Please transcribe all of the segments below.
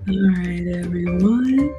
All right, everyone.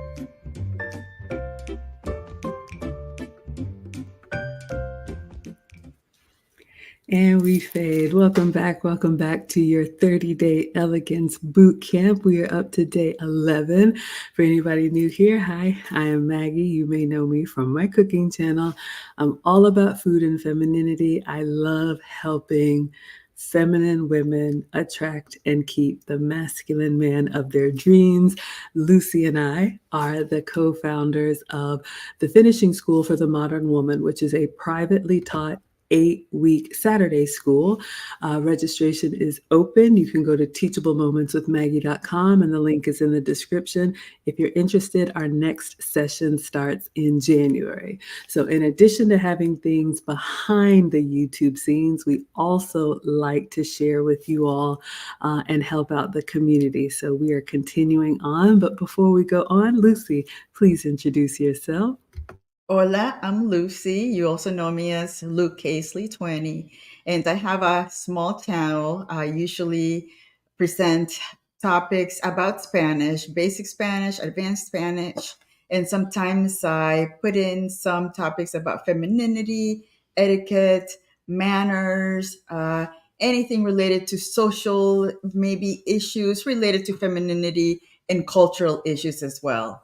And we fade. Welcome back. Welcome back to your 30-day elegance boot camp. We are up to day 11. For anybody new here, hi, I am Maggie. You may know me from my cooking channel. I'm all about food and femininity. I love helping feminine women attract and keep the masculine man of their dreams. Lucy and I are the co-founders of the Finishing School for the Modern Woman, which is a privately taught 8-week Saturday school. Registration is open. You can go to teachablemomentswithmaggie.com and the link is in the description. If you're interested, our next session starts in January. So in addition to having things behind the YouTube scenes, we also like to share with you all and help out the community. So we are continuing on. But before we go on, Lucy, please introduce yourself. Hola, I'm Lucy. You also know me as Luke Casely 20. And I have a small channel. I usually present topics about Spanish, basic Spanish, advanced Spanish. And sometimes I put in some topics about femininity, etiquette, manners, anything related to social, maybe issues related to femininity and cultural issues as well.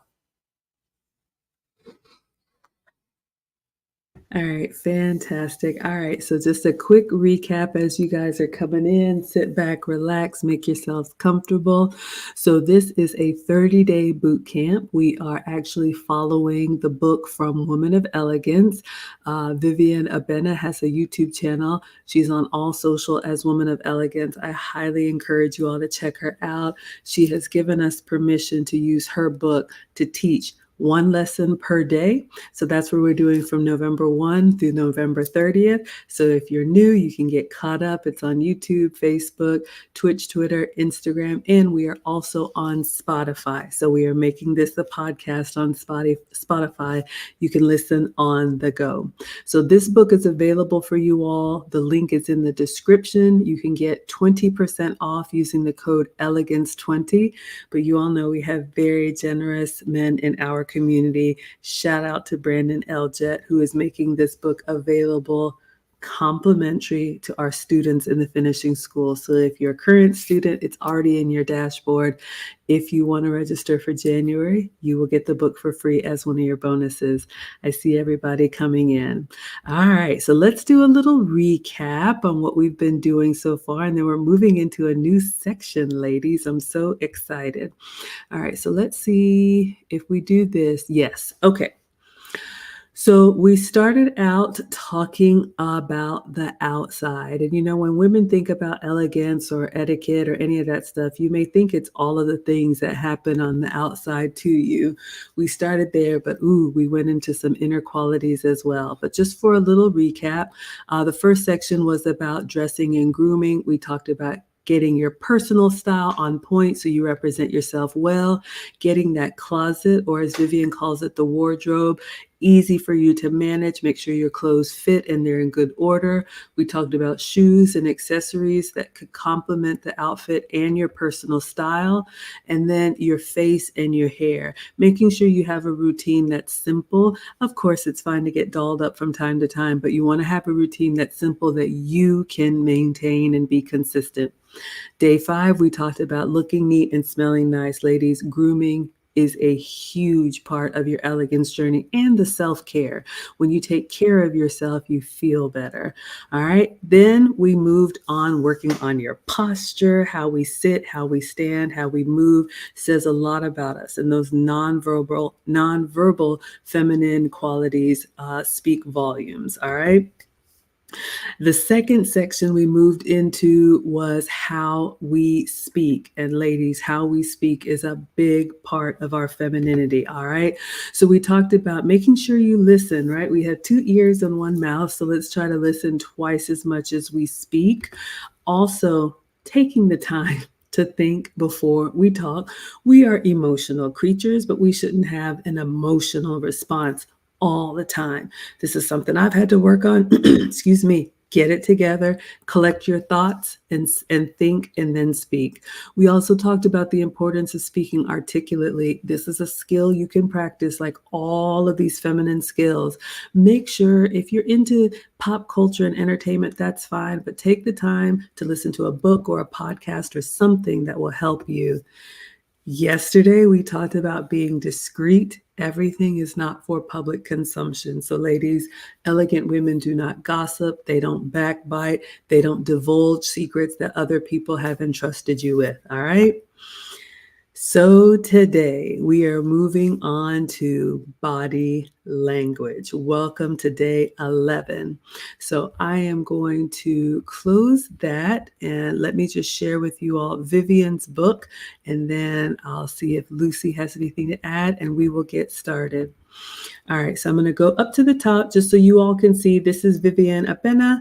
All right, fantastic. All right, so just a quick recap as you guys are coming in. Sit back, relax, make yourselves comfortable. So, this is a 30-day boot camp. We are actually following the book from Woman of Elegance. Vivienne has a YouTube channel. She's on all social as Woman of Elegance. I highly encourage you all to check her out. She has given us permission to use her book to teach one lesson per day. So that's what we're doing from November 1 through November 30th. So if you're new, you can get caught up. It's on YouTube, Facebook, Twitch, Twitter, Instagram, and we are also on Spotify. So we are making this a podcast on Spotify. You can listen on the go. So this book is available for you all. The link is in the description. You can get 20% off using the code ELEGANCE20. But you all know we have very generous men in our community. Shout out to Brandon Eljet, who is making this book available complimentary to our students in the finishing school. So if you're a current student, it's already in your dashboard. If you want to register for January, you will get the book for free as one of your bonuses. I see everybody coming in. All right, so let's do a little recap on what we've been doing so far, and then we're moving into a new section, ladies. I'm so excited. All right, so let's see if we do this. Yes, okay. So we started out talking about the outside. And when women think about elegance or etiquette or any of that stuff, you may think it's all of the things that happen on the outside to you. We started there, but we went into some inner qualities as well. But just for a little recap, the first section was about dressing and grooming. We talked about getting your personal style on point so you represent yourself well, getting that closet, or as Vivienne calls it, the wardrobe, easy for you to manage. Make sure your clothes fit and they're in good order. We talked about shoes and accessories that could complement the outfit and your personal style. And then your face and your hair, making sure you have a routine that's simple. Of course, it's fine to get dolled up from time to time, but you want to have a routine that's simple that you can maintain and be consistent. Day 5, we talked about looking neat and smelling nice. Ladies, grooming is a huge part of your elegance journey and the self-care. When you take care of yourself, you feel better. All right. Then we moved on working on your posture, how we sit, how we stand, how we move says a lot about us. And those nonverbal feminine qualities speak volumes. All right. The second section we moved into was how we speak. And ladies, how we speak is a big part of our femininity, all right? So we talked about making sure you listen, right? We have 2 ears and 1 mouth, so let's try to listen twice as much as we speak. Also, taking the time to think before we talk. We are emotional creatures, but we shouldn't have an emotional response all the time. This is something I've had to work on, excuse me, Get it together, collect your thoughts, and think, and then speak. We also talked about the importance of speaking articulately. This is a skill you can practice like all of these feminine skills. Make sure if you're into pop culture and entertainment, that's fine, but take the time to listen to a book or a podcast or something that will help you. Yesterday, we talked about being discreet. Everything is not for public consumption. So, ladies, elegant women do not gossip, they don't backbite, they don't divulge secrets that other people have entrusted you with. All right. So, today we are moving on to body language. Welcome to day 11. So, I am going to close that and let me just share with you all Vivienne's book, and then I'll see if Lucy has anything to add and we will get started. All right, so I'm going to go up to the top just so you all can see. This is Vivienne Apena.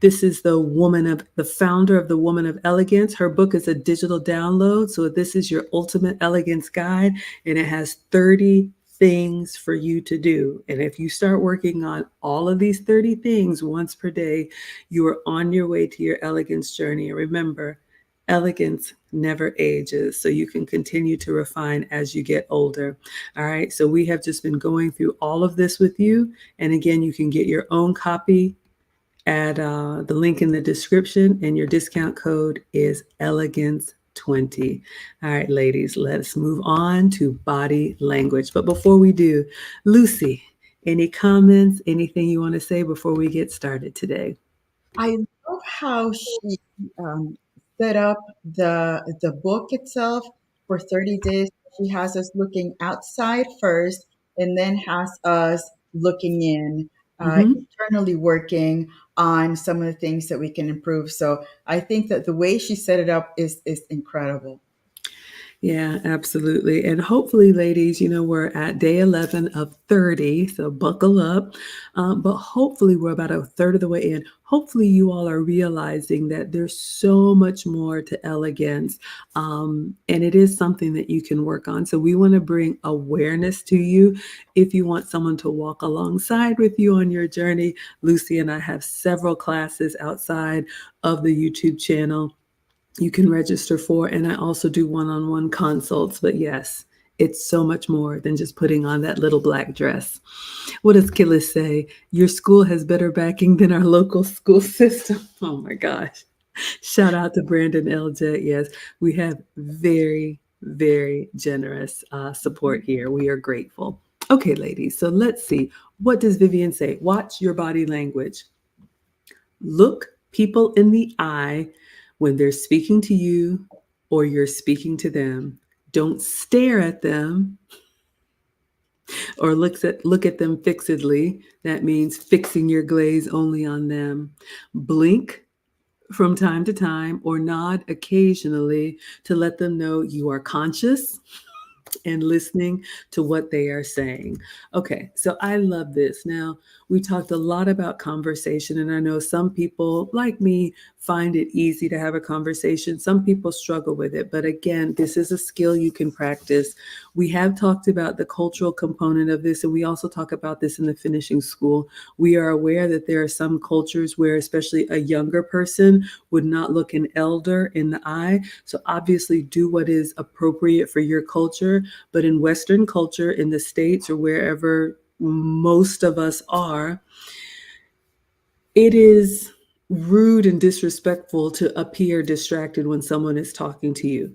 This is the founder of the Woman of Elegance. Her book is a digital download. So this is your ultimate elegance guide, and it has 30 things for you to do. And if you start working on all of these 30 things once per day, you are on your way to your elegance journey. And remember, elegance never ages. So you can continue to refine as you get older. All right. So we have just been going through all of this with you. And again, you can get your own copy at the link in the description, and your discount code is elegance20. All right, ladies, let's move on to body language. But before we do, Lucy, any comments, anything you want to say before we get started today? I love how she um, set up the book itself for 30 days. She has us looking outside first, and then has us looking in, Mm-hmm. internally working on some of the things that we can improve. So I think that the way she set it up is incredible. Yeah, absolutely. And hopefully, ladies, we're at day 11 of 30, so buckle up. But hopefully, we're about a third of the way in. Hopefully, you all are realizing that there's so much more to elegance, and it is something that you can work on. So, we want to bring awareness to you. If you want someone to walk alongside with you on your journey, Lucy and I have several classes outside of the YouTube channel you can register for. And I also do one-on-one consults. But yes, it's so much more than just putting on that little black dress. What does Killis say? Your school has better backing than our local school system. Oh my gosh. Shout out to Brandon LJ. Yes, we have very, very generous support here. We are grateful. Okay, ladies, so let's see. What does Vivienne say? Watch your body language. Look people in the eye when they're speaking to you or you're speaking to them. Don't stare at them or look at them fixedly. That means fixing your gaze only on them. Blink from time to time or nod occasionally to let them know you are conscious and listening to what they are saying. Okay, so I love this. Now, we talked a lot about conversation, and I know some people, like me, find it easy to have a conversation. Some people struggle with it, but again, this is a skill you can practice. We have talked about the cultural component of this, and we also talk about this in the finishing school. We are aware that there are some cultures where, especially a younger person, would not look an elder in the eye. So obviously, do what is appropriate for your culture. But in Western culture, in the States or wherever most of us are, it is rude and disrespectful to appear distracted when someone is talking to you.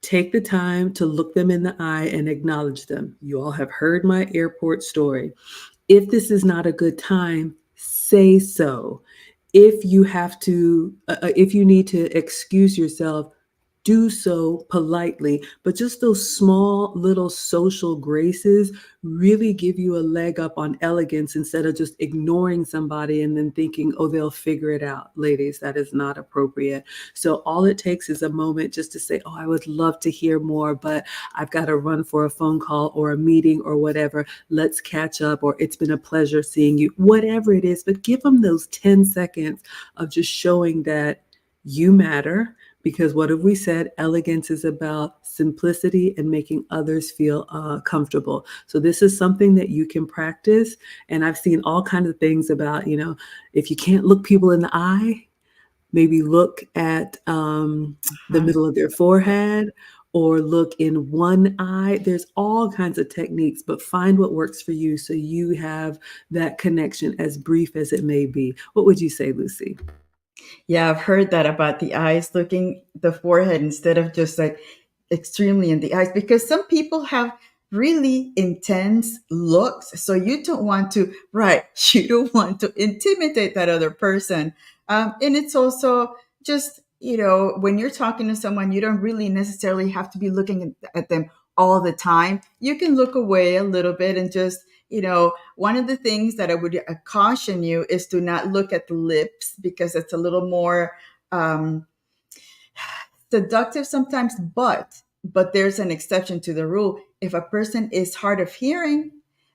Take the time to look them in the eye and acknowledge them. You all have heard my airport story. If this is not a good time, say so. If you need to excuse yourself, do so politely. But just those small little social graces really give you a leg up on elegance instead of just ignoring somebody and then thinking, oh, they'll figure it out. Ladies, that is not appropriate. So all it takes is a moment just to say, oh, I would love to hear more, but I've got to run for a phone call or a meeting or whatever. Let's catch up, or it's been a pleasure seeing you, whatever it is. But give them those 10 seconds of just showing that you matter, Because what have we said? Elegance is about simplicity and making others feel comfortable. So this is something that you can practice. And I've seen all kinds of things about, if you can't look people in the eye, maybe look at the Uh-huh. middle of their forehead or look in one eye. There's all kinds of techniques, but find what works for you so you have that connection, as brief as it may be. What would you say, Lucy? Yeah, I've heard that about the eyes, looking the forehead instead of just like extremely in the eyes, because some people have really intense looks. So you don't want to, right? You don't want to intimidate that other person. And it's also just, when you're talking to someone, you don't really necessarily have to be looking at them all the time. You can look away a little bit and just, one of the things that I would caution you is to not look at the lips, because it's a little more um, seductive sometimes, but there's an exception to the rule. If a person is hard of hearing,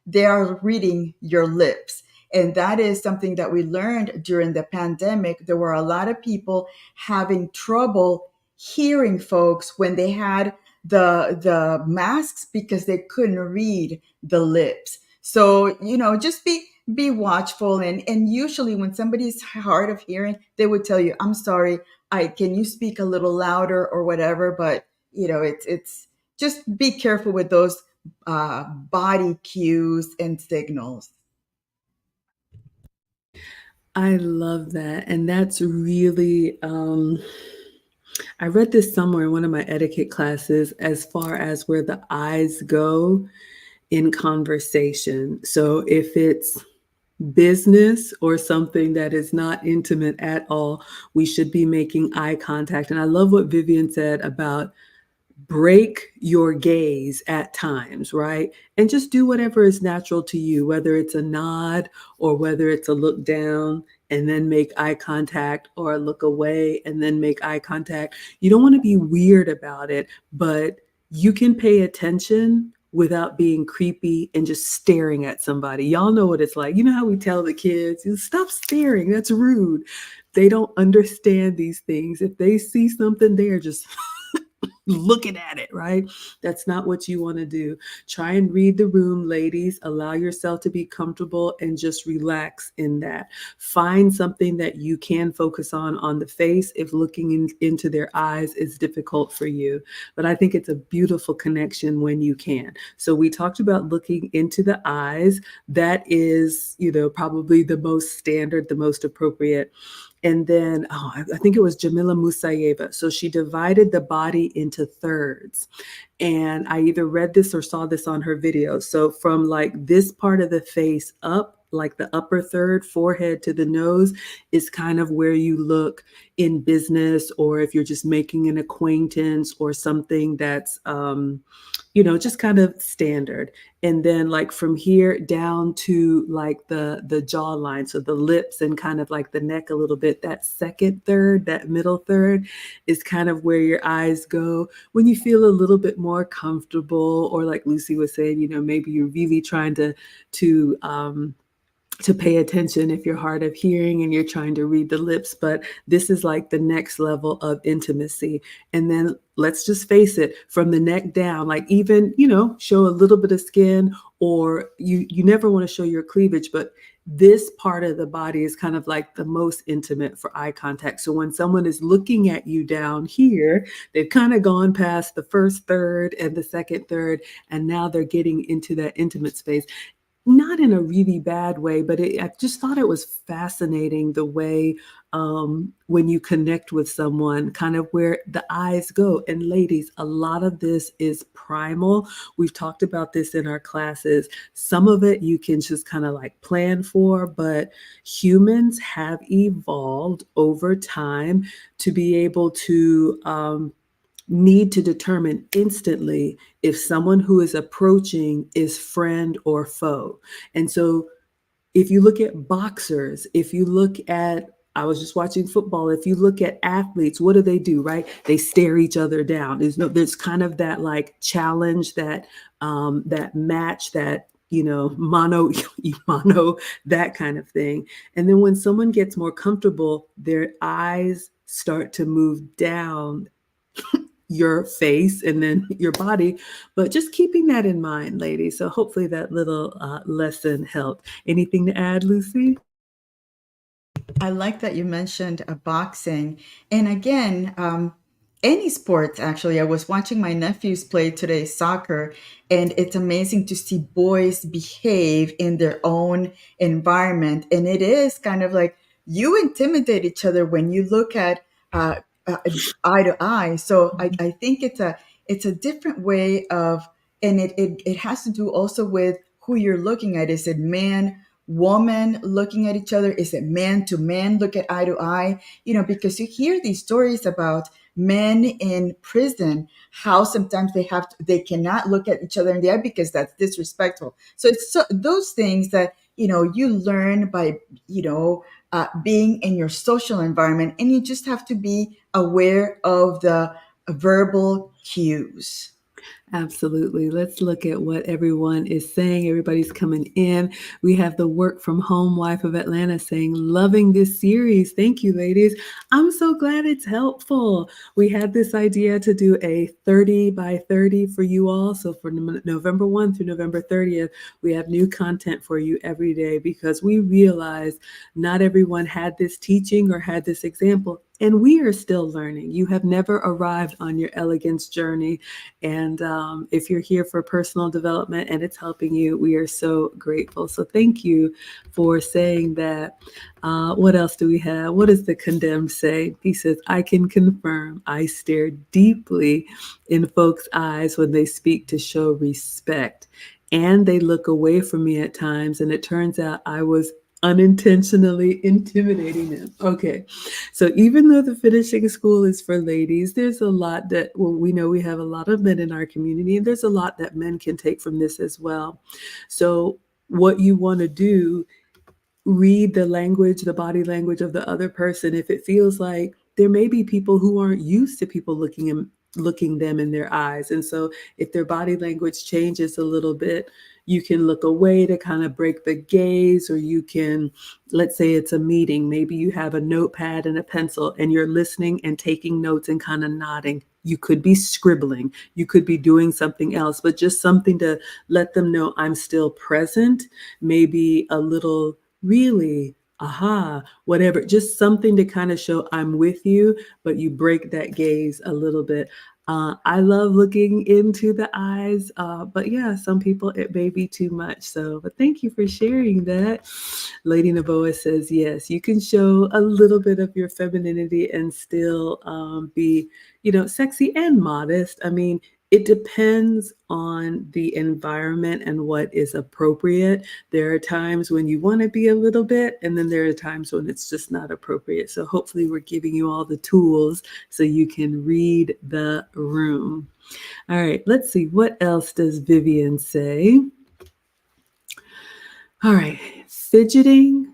they are reading your lips. And that is something that we learned during the pandemic. There were a lot of people having trouble hearing folks when they had the masks, because they couldn't read the lips. So, just be watchful. And usually when somebody's hard of hearing, they would tell you, I'm sorry, I can you speak a little louder or whatever. But it's just be careful with those body cues and signals. I love that. And that's really, I read this somewhere in one of my etiquette classes as far as where the eyes go in conversation. So if it's business or something that is not intimate at all, we should be making eye contact. And I love what Vivienne said about break your gaze at times, right? And just do whatever is natural to you, whether it's a nod or whether it's a look down and then make eye contact, or a look away and then make eye contact. You don't want to be weird about it, but you can pay attention without being creepy and just staring at somebody. Y'all know what it's like. You know how we tell the kids, stop staring, that's rude. They don't understand these things. If they see something, they are just looking at it, right? That's not what you want to do. Try and read the room, ladies. Allow yourself to be comfortable and just relax in that. Find something that you can focus on the face if looking into their eyes is difficult for you. But I think it's a beautiful connection when you can. So we talked about looking into the eyes. That is, probably the most standard, the most appropriate. And then, I think it was Jamila Musayeva. So she divided the body into thirds. And I either read this or saw this on her video. So from like this part of the face up, like the upper third, forehead to the nose, is kind of where you look in business, or if you're just making an acquaintance or something that's, just kind of standard. And then like from here down to like the jawline, so the lips and kind of like the neck a little bit, that second third, that middle third is kind of where your eyes go when you feel a little bit more comfortable, or like Lucy was saying, maybe you're really trying to pay attention if you're hard of hearing and you're trying to read the lips. But this is like the next level of intimacy. And then let's just face it, from the neck down, like even, show a little bit of skin, or you never want to show your cleavage, but this part of the body is kind of like the most intimate for eye contact. So when someone is looking at you down here, they've kind of gone past the first third and the second third, and now they're getting into that intimate space. Not in a really bad way, but I just thought it was fascinating the way, when you connect with someone, kind of where the eyes go. And ladies, a lot of this is primal. We've talked about this in our classes. Some of it you can just kind of like plan for, but humans have evolved over time to be able to need to determine instantly if someone who is approaching is friend or foe. And so if you look at boxers, if you look at, I was just watching football, if you look at athletes, what do, right? They stare each other down. There's kind of that like challenge, that match, that mano mano, that kind of thing. And then when someone gets more comfortable, their eyes start to move down your face and then your body, but just keeping that in mind, ladies. So hopefully that little lesson helped. Anything to add, Lucy? I like that you mentioned boxing. And again, any sports, actually. I was watching my nephews play today soccer, and it's amazing to see boys behave in their own environment. And it is kind of like you intimidate each other when you look at uh, uh, eye to eye. So I think it's a different way of, and it has to do also with who you're looking at. Is it man, woman looking at each other? Is it man to man look at eye to eye? Because you hear these stories about men in prison, how sometimes they cannot look at each other in the eye because that's disrespectful. So it's those things that you learn by being in your social environment, and you just have to be aware of the verbal cues. Absolutely. Let's look at what everyone is saying. Everybody's coming in. We have the work from home wife of Atlanta saying, loving this series. Thank you, ladies. I'm so glad it's helpful. We had this idea to do a 30 by 30 for you all. So for November 1 through November 30th, we have new content for you every day because we realize not everyone had this teaching or had this example. And we are still learning. You have never arrived on your elegance journey. And if you're here for personal development and it's helping you, we are so grateful. So thank you for saying that. What else do we have? What does the condemned say? He says, I can confirm I stare deeply in folks' eyes when they speak to show respect. And they look away from me at times. And it turns out I was unintentionally intimidating them. Okay. So even though the finishing school is for ladies, there's a lot that, well, we know we have a lot of men in our community, and there's a lot that men can take from this as well. So what you want to do, read the language, the body language of the other person. If it feels like there may be people who aren't used to people looking them in their eyes. And so if their body language changes a little bit, you can look away to kind of break the gaze, or you can, let's say it's a meeting, maybe you have a notepad and a pencil and you're listening and taking notes and kind of nodding. You could be scribbling, you could be doing something else, but just something to let them know I'm still present. Maybe a little really, aha, whatever, just something to kind of show I'm with you, but you break that gaze a little bit. I love looking into the eyes, but yeah, some people it may be too much. So, but thank you for sharing that. Lady Navoa says, yes, you can show a little bit of your femininity and still be, sexy and modest. I mean, it depends on the environment and what is appropriate. There are times when you want to be a little bit, and then there are times when it's just not appropriate. So hopefully we're giving you all the tools so you can read the room. All right, let's see. What else does Vivienne say? All right, fidgeting,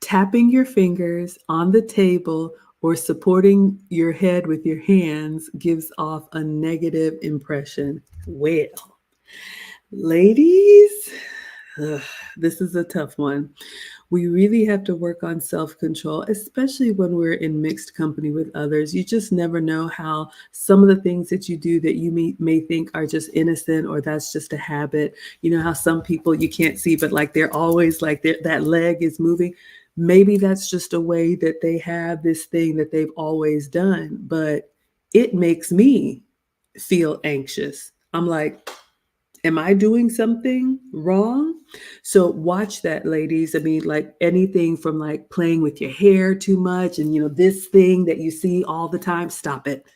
tapping your fingers on the table, or supporting your head with your hands gives off a negative impression. Well, ladies, ugh, this is a tough one. We really have to work on self-control, especially when we're in mixed company with others. You just never know how some of the things that you do that you may think are just innocent, or that's just a habit. You know how some people you can't see, but like they're always like that leg is moving. Maybe that's just a way that they have this thing that they've always done, but it makes me feel anxious. I'm like, am I doing something wrong? So watch that, ladies. I mean, like anything from like playing with your hair too much and, this thing that you see all the time, stop it.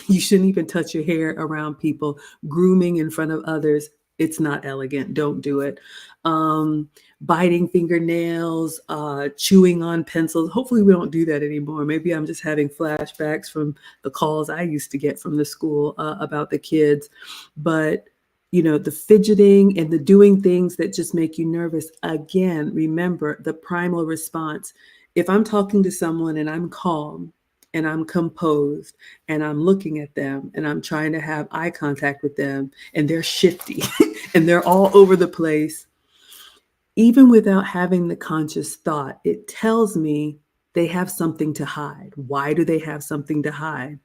You shouldn't even touch your hair around people. Grooming in front of others, it's not elegant. Don't do it. Biting fingernails, chewing on pencils. Hopefully we don't do that anymore. Maybe I'm just having flashbacks from the calls I used to get from the school about the kids. But the fidgeting and the doing things that just make you nervous. Again, remember the primal response. If I'm talking to someone and I'm calm and I'm composed and I'm looking at them and I'm trying to have eye contact with them and they're shifty and they're all over the place, even without having the conscious thought, it tells me They have something to hide. Why do they have something to hide?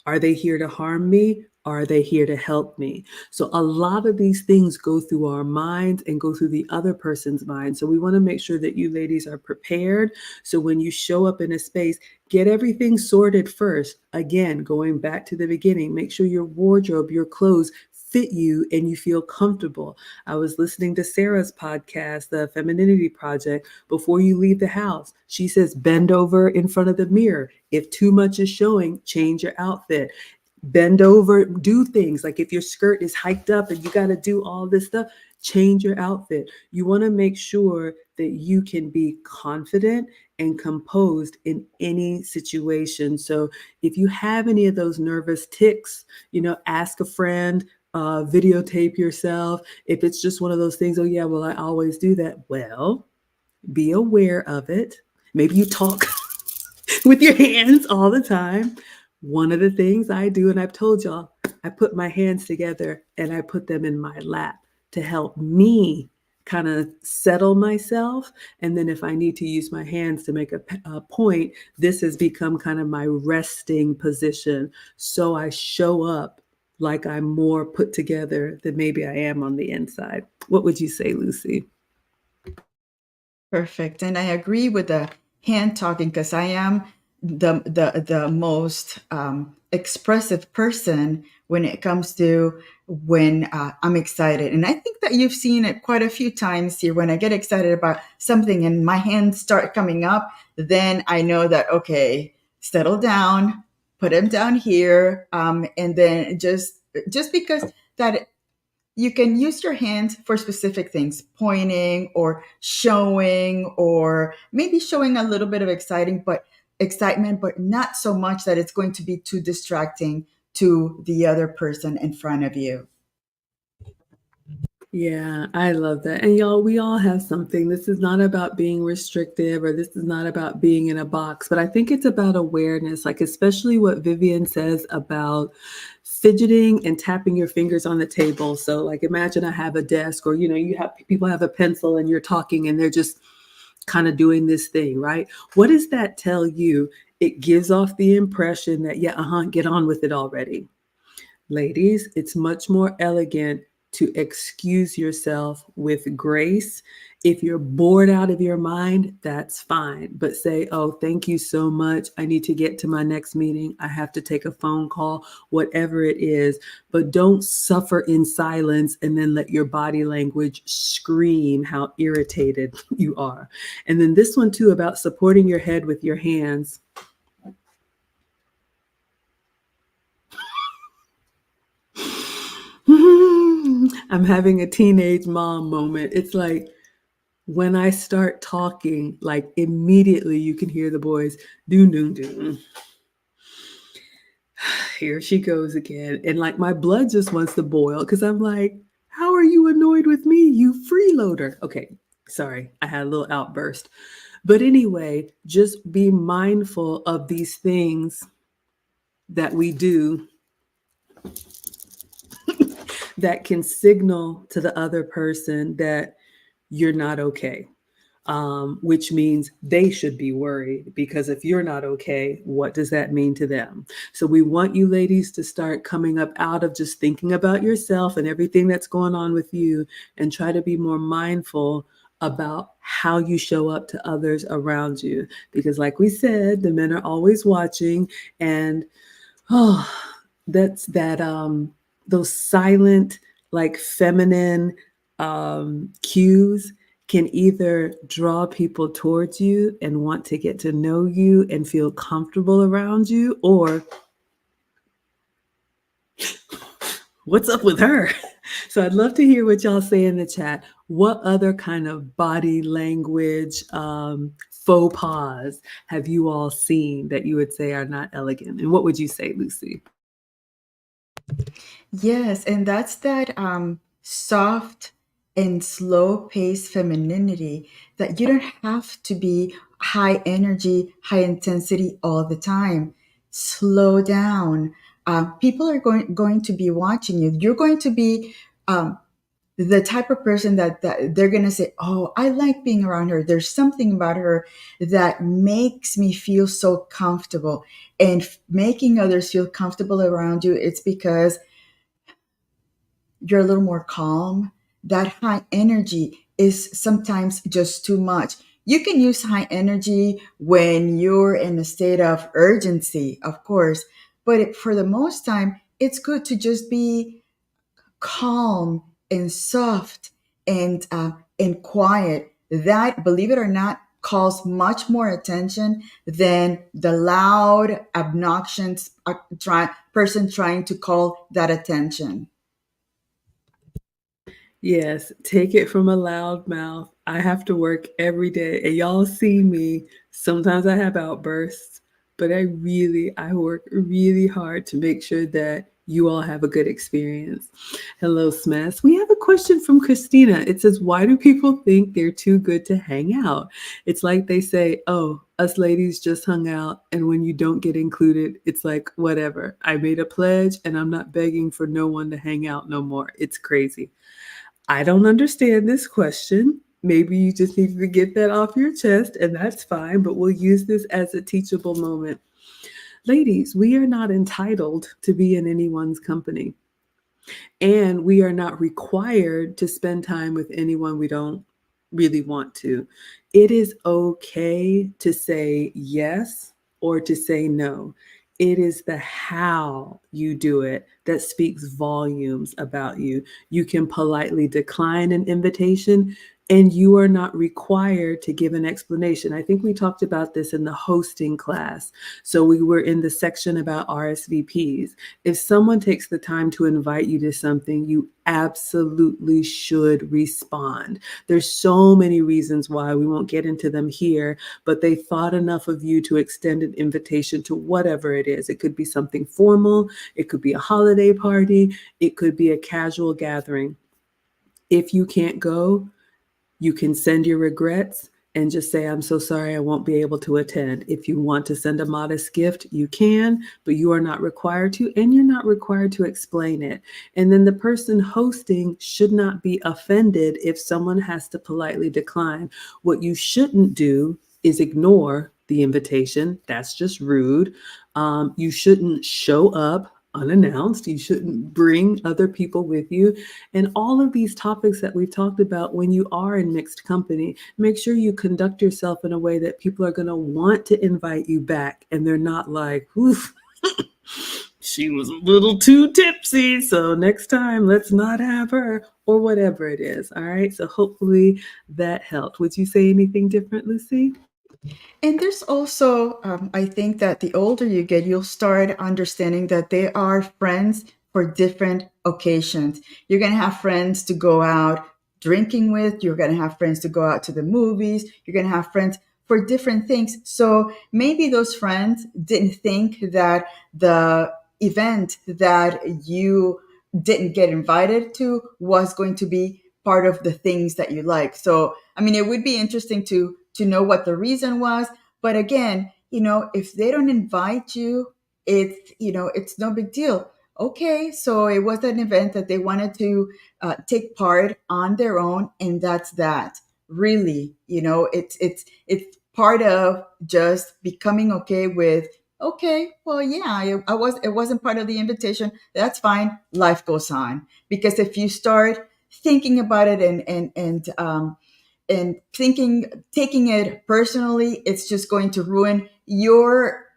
Are they here to harm me? Are they here to help me? So a lot of these things go through our minds and go through the other person's mind. So we want to make sure that you ladies are prepared. So when you show up in a space, get everything sorted first. Again, going back to the beginning, make sure your wardrobe, your clothes fit you and you feel comfortable. I was listening to Sarah's podcast, the Femininity Project, before you leave the house. She says, bend over in front of the mirror. If too much is showing, change your outfit. Bend over, do things like if your skirt is hiked up and you got to do all this stuff, change your outfit. You want to make sure that you can be confident and composed in any situation. So if you have any of those nervous tics, ask a friend, videotape yourself. If it's just one of those things, oh yeah, well, I always do that. Well, be aware of it. Maybe you talk with your hands all the time. One of the things I do, and I've told y'all, I put my hands together and I put them in my lap to help me kind of settle myself. And then if I need to use my hands to make a point, this has become kind of my resting position. So I show up like I'm more put together than maybe I am on the inside. What would you say, Lucy? Perfect. And I agree with the hand talking because I am the most expressive person when it comes to when I'm excited. And I think that you've seen it quite a few times here. When I get excited about something and my hands start coming up, then I know that, okay, settle down, put them down here. And then just because that you can use your hands for specific things, pointing or showing, or maybe showing a little bit of excitement, but not so much that it's going to be too distracting to the other person in front of you. Yeah, I love that. And y'all, we all have something. This is not about being restrictive or this is not about being in a box, but I think it's about awareness, like especially what Vivienne says about fidgeting and tapping your fingers on the table. So like imagine I have a desk or you have people have a pencil and you're talking and they're just kind of doing this thing, right? What does that tell you? It gives off the impression that yeah, get on with it already. Ladies, it's much more elegant to excuse yourself with grace. If you're bored out of your mind, that's fine. But say, oh, thank you so much. I need to get to my next meeting. I have to take a phone call, whatever it is. But don't suffer in silence and then let your body language scream how irritated you are. And then this one, too, about supporting your head with your hands. I'm having a teenage mom moment. It's like when I start talking, like immediately you can hear the boys, doon, doon, doon. Here she goes again. And like my blood just wants to boil because I'm like, how are you annoyed with me, you freeloader? Okay, sorry, I had a little outburst. But anyway, just be mindful of these things that we do that can signal to the other person that you're not okay, which means they should be worried because if you're not okay, what does that mean to them? So we want you ladies to start coming up out of just thinking about yourself and everything that's going on with you and try to be more mindful about how you show up to others around you. Because like we said, the men are always watching and oh, that's that those silent, like feminine cues can either draw people towards you and want to get to know you and feel comfortable around you, or what's up with her? So I'd love to hear what y'all say in the chat. What other kind of body language faux pas have you all seen that you would say are not elegant? And what would you say, Lucy? Yes, and that's that soft and slow paced femininity that you don't have to be high energy, high intensity all the time. Slow down. People are going to be watching you. You're going to be um, the type of person that they're going to say, oh, I like being around her. There's something about her that makes me feel so comfortable. And making others feel comfortable around you, it's because you're a little more calm. That high energy is sometimes just too much. You can use high energy when you're in a state of urgency, of course, but for the most time, it's good to just be calm and soft and quiet. That, believe it or not, calls much more attention than the loud, obnoxious person trying to call that attention. Yes, take it from a loud mouth. I have to work every day, and y'all see me. Sometimes I have outbursts, but I work really hard to make sure that you all have a good experience. Hello, Smash. We have a question from Christina. It says, why do people think they're too good to hang out? It's like they say, oh, us ladies just hung out, and when you don't get included, it's like, whatever. I made a pledge, and I'm not begging for no one to hang out no more. It's crazy. I don't understand this question. Maybe you just needed to get that off your chest, and that's fine, but we'll use this as a teachable moment. Ladies, we are not entitled to be in anyone's company, and we are not required to spend time with anyone we don't really want to. It is okay to say yes or to say no. It is the how you do it that speaks volumes about you. You can politely decline an invitation, and you are not required to give an explanation. I think we talked about this in the hosting class. So we were in the section about RSVPs. If someone takes the time to invite you to something, you absolutely should respond. There's so many reasons why. We won't get into them here, but they thought enough of you to extend an invitation to whatever it is. It could be something formal, it could be a holiday party, it could be a casual gathering. If you can't go, you can send your regrets and just say, I'm so sorry, I won't be able to attend. If you want to send a modest gift, you can, but you are not required to, and you're not required to explain it. And then the person hosting should not be offended if someone has to politely decline. What you shouldn't do is ignore the invitation. That's just rude. You shouldn't show up unannounced. You shouldn't bring other people with you. And all of these topics that we've talked about, when you are in mixed company, make sure you conduct yourself in a way that people are going to want to invite you back. And they're not like, oof, she was a little too tipsy. So next time, let's not have her, or whatever it is. All right. So hopefully that helped. Would you say anything different, Lucy? And there's also, I think that the older you get, you'll start understanding that there are friends for different occasions. You're going to have friends to go out drinking with, you're going to have friends to go out to the movies, you're going to have friends for different things. So maybe those friends didn't think that the event that you didn't get invited to was going to be part of the things that you like. So, I mean, it would be interesting to know what the reason was. But again, if they don't invite you, it's no big deal. Okay, so it was an event that they wanted to take part on their own, and that's that. Really, it's part of just becoming okay with. Okay, well, yeah, it wasn't part of the invitation. That's fine. Life goes on, because if you start thinking about it and taking it personally, it's just going to ruin your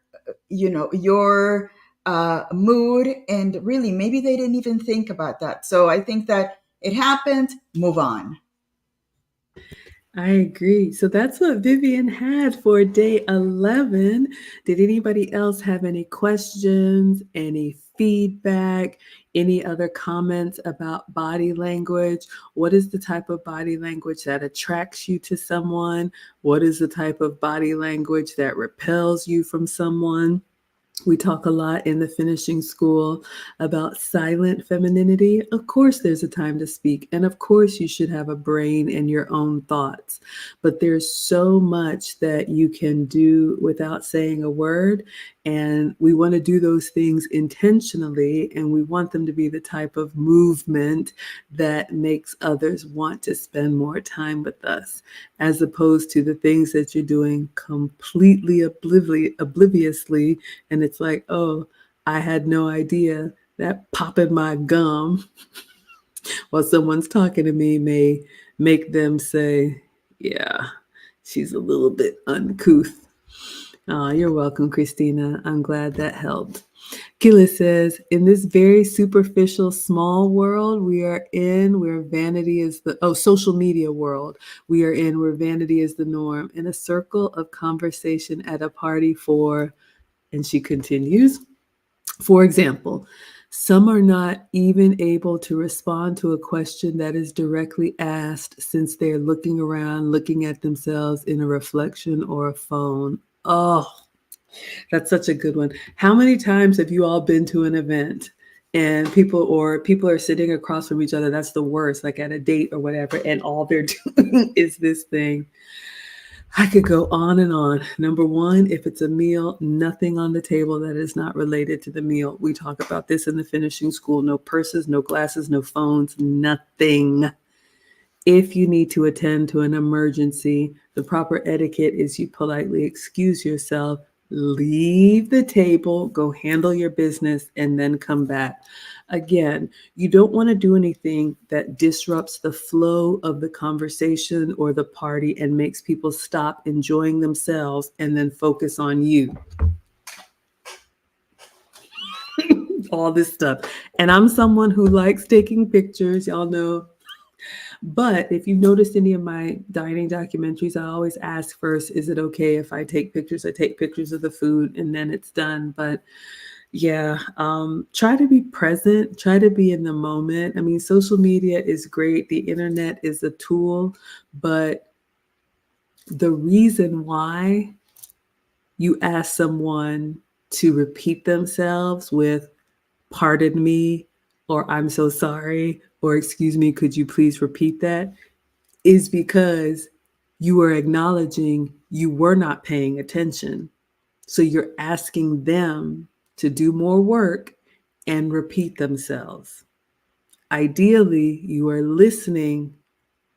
mood. And really, maybe they didn't even think about that. So I think that it happened. Move on. I agree. So that's what Vivienne had for day 11. Did anybody else have any questions, any feedback, any other comments about body language? What is the type of body language that attracts you to someone? What is the type of body language that repels you from someone? We talk a lot in the finishing school about silent femininity. Of course, there's a time to speak, and of course, you should have a brain and your own thoughts. But there's so much that you can do without saying a word. And we want to do those things intentionally, and we want them to be the type of movement that makes others want to spend more time with us, as opposed to the things that you're doing completely obliviously, and it's like, oh, I had no idea that popping my gum while someone's talking to me may make them say, yeah, she's a little bit uncouth. Oh, you're welcome, Christina. I'm glad that helped. Kila says, in this very superficial, small world we are in, where vanity is social media world we are in, where vanity is the norm, in a circle of conversation at a party for, and she continues, for example, some are not even able to respond to a question that is directly asked, since they're looking around, looking at themselves in a reflection or a phone. Oh, that's such a good one. How many times have you all been to an event and people are sitting across from each other? That's the worst, like at a date or whatever, and all they're doing is this thing. I could go on and on. Number one, if it's a meal, nothing on the table that is not related to the meal. We talk about this in the finishing school. No purses, no glasses, no phones, nothing. If you need to attend to an emergency, the proper etiquette is you politely excuse yourself, leave the table, go handle your business, and then come back. Again, you don't want to do anything that disrupts the flow of the conversation or the party and makes people stop enjoying themselves and then focus on you. All this stuff. And I'm someone who likes taking pictures. Y'all know. But if you've noticed any of my dining documentaries, I always ask first, is it okay if I take pictures? I take pictures of the food and then it's done. But yeah, try to be present, try to be in the moment. I mean, social media is great, the internet is a tool, but the reason why you ask someone to repeat themselves with, pardon me, or I'm so sorry, or excuse me, could you please repeat that, is because you are acknowledging you were not paying attention. So you're asking them to do more work and repeat themselves. Ideally, you are listening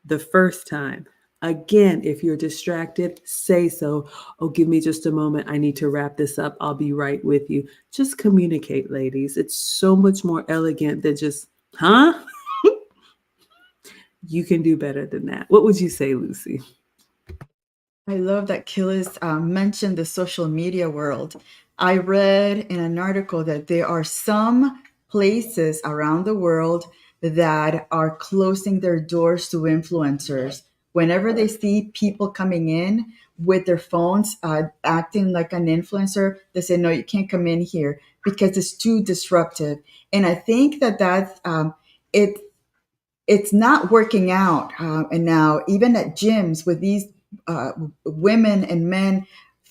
the first time. Again, if you're distracted, say so. Oh, give me just a moment. I need to wrap this up. I'll be right with you. Just communicate, ladies. It's so much more elegant than just, huh? You can do better than that. What would you say, Lucy? I love that Killis mentioned the social media world. I read in an article that there are some places around the world that are closing their doors to influencers. Whenever they see people coming in with their phones acting like an influencer, they say, no, you can't come in here because it's too disruptive. And I think it it's not working out. And now, even at gyms with these uh, women and men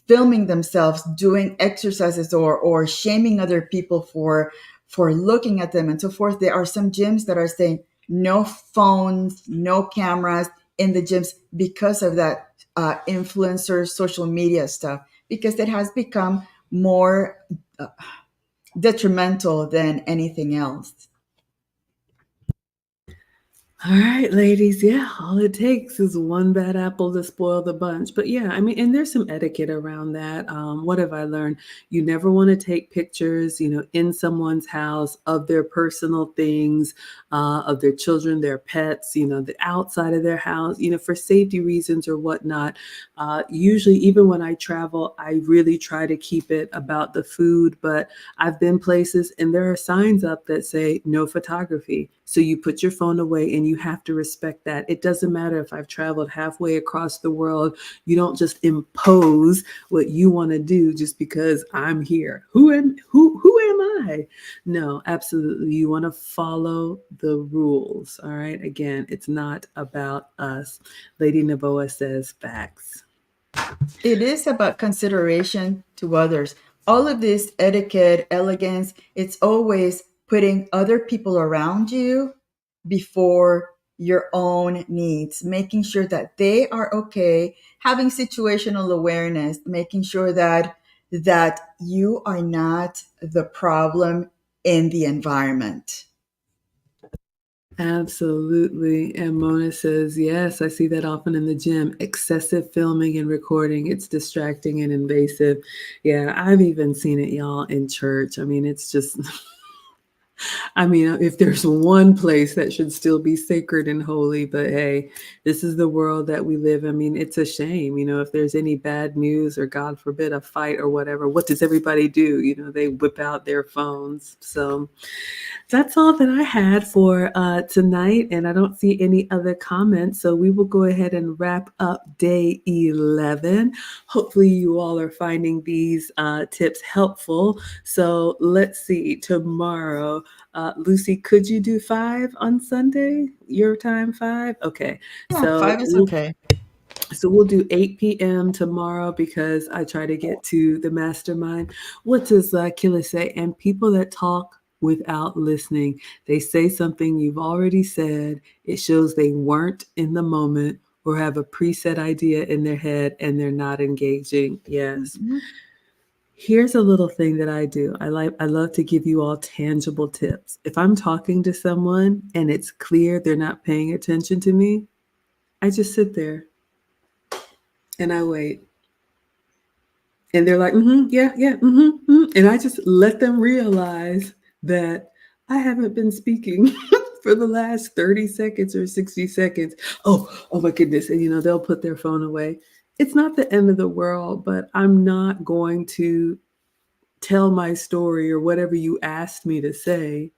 filming themselves doing exercises or shaming other people for looking at them and so forth, there are some gyms that are saying no phones, no cameras in the gyms because of that influencer social media stuff, because it has become more detrimental than anything else. All right, ladies. Yeah, all it takes is one bad apple to spoil the bunch. But yeah, I mean, and there's some etiquette around that. What have I learned? You never want to take pictures, in someone's house of their personal things, of their children, their pets, the outside of their house, for safety reasons or whatnot. Usually, even when I travel, I really try to keep it about the food. But I've been places and there are signs up that say no photography. So you put your phone away and you have to respect that. It doesn't matter if I've traveled halfway across the world. You don't just impose what you want to do just because I'm here. Who am I? No, absolutely. You want to follow the rules. All right. Again, it's not about us. Lady Navoa says facts. It is about consideration to others. all of this etiquette, elegance, it's always putting other people around you before your own needs, making sure that they are okay, having situational awareness, making sure that you are not the problem in the environment. Absolutely. And Mona says, yes, I see that often in the gym. Excessive filming and recording. It's distracting and invasive. Yeah, I've even seen it, y'all, in church. I mean, it's just, I mean, if there's one place that should still be sacred and holy, but hey, this is the world that we live in. I mean, it's a shame, if there's any bad news or God forbid a fight or whatever, what does everybody do? They whip out their phones. So, that's all that I had for tonight, and I don't see any other comments. So we will go ahead and wrap up day 11. Hopefully, you all are finding these tips helpful. So let's see, tomorrow, Lucy, could you do 5 on Sunday? Your time, 5? Okay. Yeah, So 5 is we'll okay. so we'll do 8 p.m. tomorrow because I try to get to the mastermind. What does Killa say? And people that talk without listening, they say something you've already said. It shows they weren't in the moment or have a preset idea in their head and they're not engaging. Yes. Mhm. Here's a little thing that I do. I love to give you all tangible tips. If I'm talking to someone and it's clear they're not paying attention to me, I just sit there and I wait. And they're like, yeah, yeah, and I just let them realize that I haven't been speaking for the last 30 seconds or 60 seconds. Oh my goodness. And they'll put their phone away. It's not the end of the world, but I'm not going to tell my story or whatever you asked me to say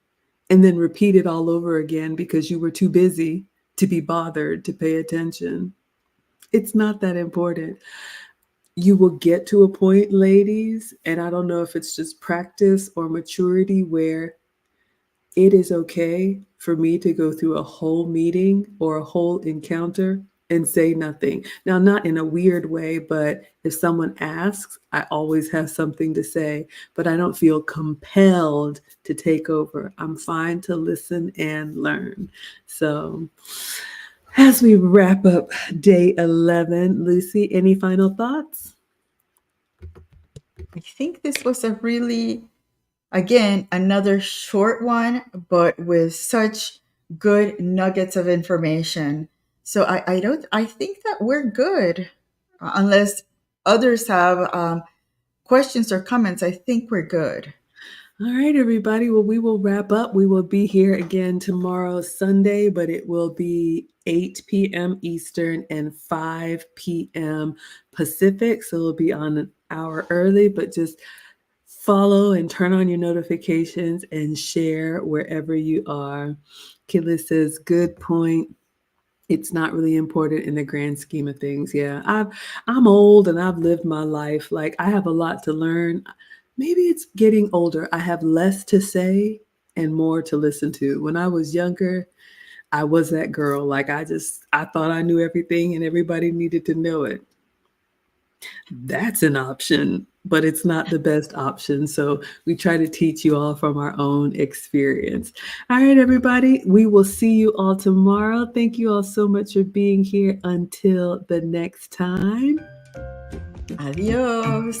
and then repeat it all over again because you were too busy to be bothered to pay attention. It's not that important. You will get to a point, ladies, and I don't know if it's just practice or maturity, where it is okay for me to go through a whole meeting or a whole encounter and say nothing. Now, not in a weird way, but if someone asks, I always have something to say, but I don't feel compelled to take over. I'm fine to listen and learn. So, as we wrap up day 11, Lucy, any final thoughts? I think this was a really, again, another short one, but with such good nuggets of information. So I think that we're good, unless others have questions or comments. I think we're good. All right, everybody. Well, we will wrap up. We will be here again tomorrow, Sunday, but it will be 8 p.m. Eastern and 5 p.m. Pacific. So it'll be on an hour early, but just follow and turn on your notifications and share wherever you are. Kidley says, good point. It's not really important in the grand scheme of things. Yeah, I'm old and I've lived my life. Like, I have a lot to learn. Maybe it's getting older. I have less to say and more to listen to. When I was younger, I was that girl. Like, I thought I knew everything and everybody needed to know it. That's an option, but it's not the best option. So we try to teach you all from our own experience. All right, everybody, we will see you all tomorrow. Thank you all so much for being here. Until the next time. Adios.